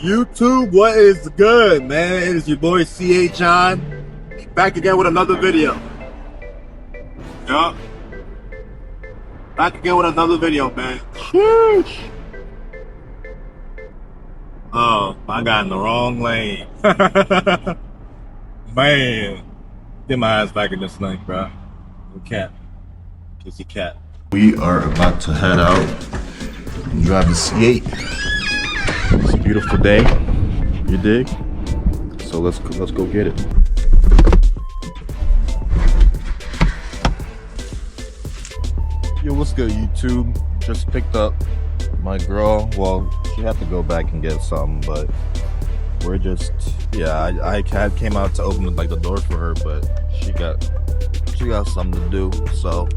YouTube, what is good, man? It is your boy C8 John, back again with another video. Yup. Back again with another video, man. Sheesh. Oh, I got in the wrong lane. Man. Get my ass back in this lane, bro. Cat. Kissy cat. We are about to head out and drive the C8. It's a beautiful day, you dig? So let's go get it. Yo, what's good, YouTube? Just picked up my girl. Well, she had to go back and get something, but we're just, yeah, I came out to open the door for her, but she got something to do. So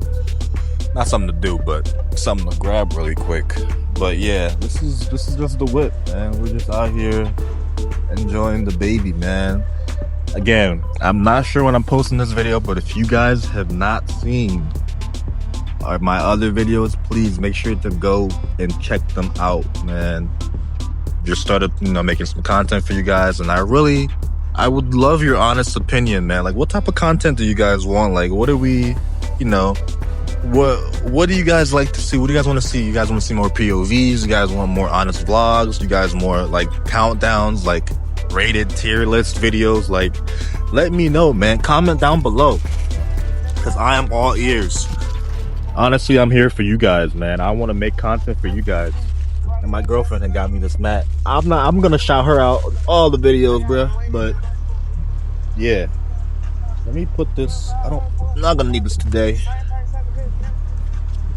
not something to do, but something to grab really quick. But yeah, this is just the whip, man. We're just out here enjoying the baby, man. Again, I'm not sure when I'm posting this video, but if you guys have not seen my other videos, please make sure to go and check them out, man. Just started, making some content for you guys, and I would love your honest opinion, man. Like, what type of content do you guys want? Like, what do we, what do you guys like to see? What do you guys want to see? You guys want to see more POVs? You guys want more honest vlogs? You guys more like countdowns, like rated tier list videos? Like, let me know, man. Comment down below, because I am all ears. Honestly, I'm here for you guys, man. I want to make content for you guys. And my girlfriend had got me this mat. I'm gonna shout her out on all the videos, bro. But yeah, let me put this. I'm not gonna need this today.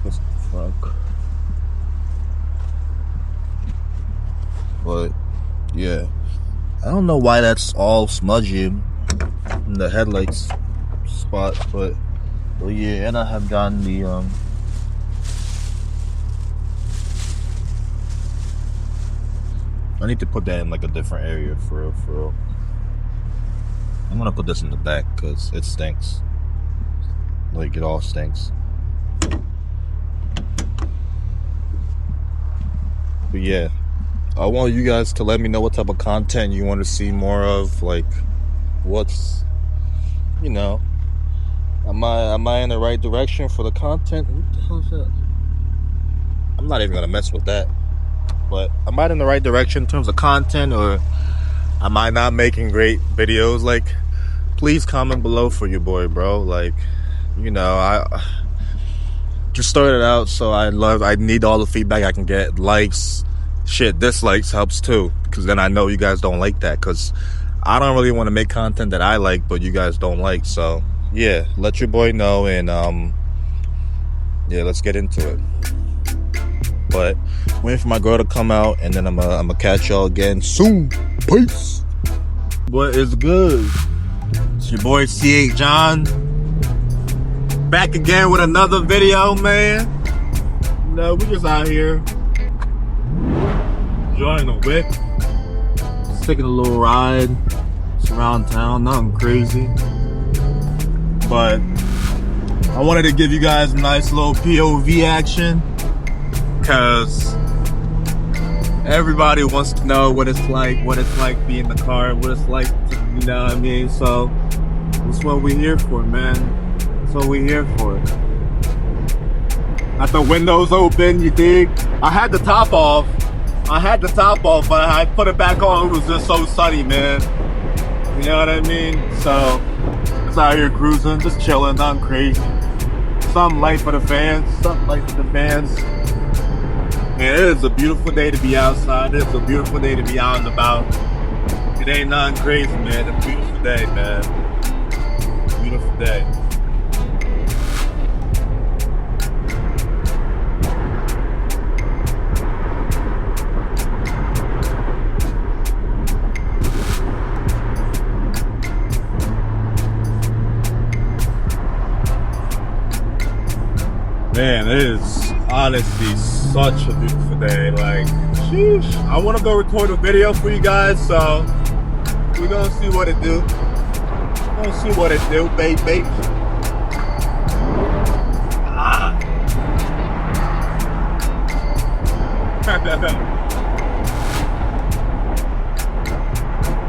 This trunk. But yeah, I don't know why that's all smudgy in the headlights spot, but yeah, and I have gotten the I need to put that in like a different area for real. I'm gonna put this in the back because it stinks. Like, it all stinks. But yeah, I want you guys to let me know what type of content you want to see more of. Like, what's, am I in the right direction for the content? What the hell is that? I'm not even gonna mess with that. But am I in the right direction in terms of content, or am I not making great videos? Like, please comment below for your boy, bro. Like, I just started out, so I need all the feedback I can get. Likes, shit, dislikes helps too, because then I know you guys don't like that, because I don't really want to make content that I like but you guys don't like. So yeah, let your boy know, and yeah, let's get into it. But waiting for my girl to come out, and then I'm gonna catch y'all again soon. Peace. What is good? It's your boy C8 John, back again with another video, man. We just out here enjoying the whip, just taking a little ride. It's around town, nothing crazy, but I wanted to give you guys a nice little POV action, because everybody wants to know what it's like being in the car, what it's like to, what I mean? So that's what we're here for, man. That's what we're here for. Got the windows open, you dig? I had the top off, but I put it back on. It was just so sunny, man. You know what I mean? So just out here cruising, just chilling, nothing crazy. Something light for the fans, Man, it is a beautiful day to be outside. It's a beautiful day to be out and about. It ain't nothing crazy, man. It's a beautiful day, man. Beautiful day. Man, it is honestly such a beautiful day. Like, sheesh. I want to go record a video for you guys, so we're gonna see what it do. Baby.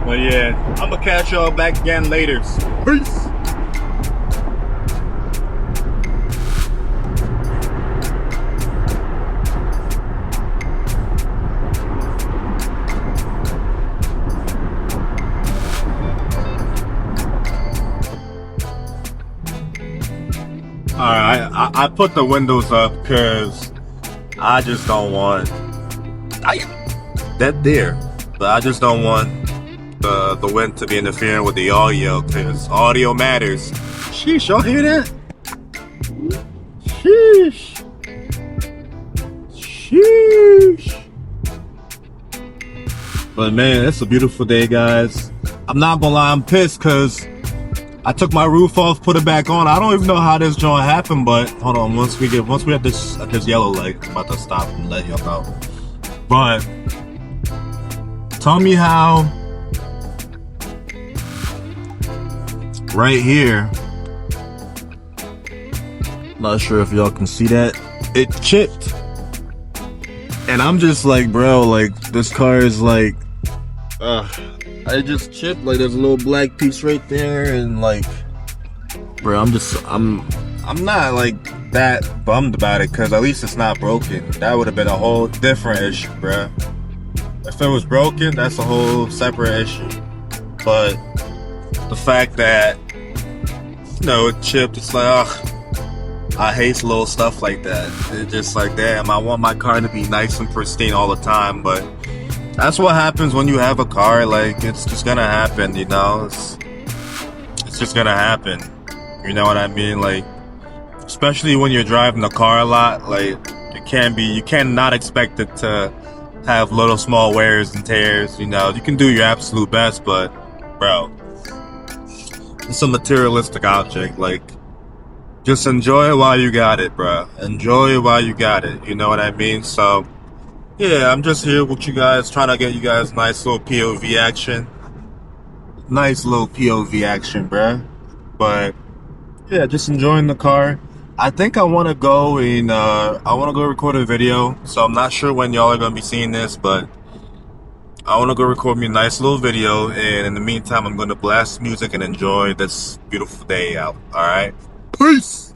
But yeah, I'm gonna catch y'all back again later. Peace. Alright, I put the windows up because I just don't want that there, but I just don't want the wind to be interfering with the audio because audio matters. Sheesh, y'all hear that? Sheesh. Sheesh. But man, it's a beautiful day, guys. I'm not gonna lie, I'm pissed because I took my roof off, put it back on. I don't even know how this joint happened, but hold on. Once we at this yellow light, I'm about to stop and let y'all know. But tell me how right here. Not sure if y'all can see that. It chipped, and I'm just like, bro, like this car is like, I just chipped, like there's a little black piece right there, and like, bro, I'm not like that bummed about it because at least it's not broken. That would have been a whole different issue, bro. If it was broken, that's a whole separate issue. But the fact that, you know, it chipped, it's like, I hate little stuff like that. It's just like, damn, I want my car to be nice and pristine all the time, but that's what happens when you have a car. Like, it's just gonna happen, you know? It's just gonna happen. You know what I mean? Like, especially when you're driving the car a lot, like, you cannot expect it to have little small wears and tears, you know? You can do your absolute best, but, bro, it's a materialistic object. Like, just enjoy it while you got it, bro. Enjoy it while you got it, you know what I mean? So, yeah, I'm just here with you guys, trying to get you guys nice little POV action. Nice little POV action, bruh. But, yeah, just enjoying the car. I think I want to go and, record a video. So I'm not sure when y'all are going to be seeing this, but I want to go record me a nice little video. And in the meantime, I'm going to blast music and enjoy this beautiful day out. Alright? Peace!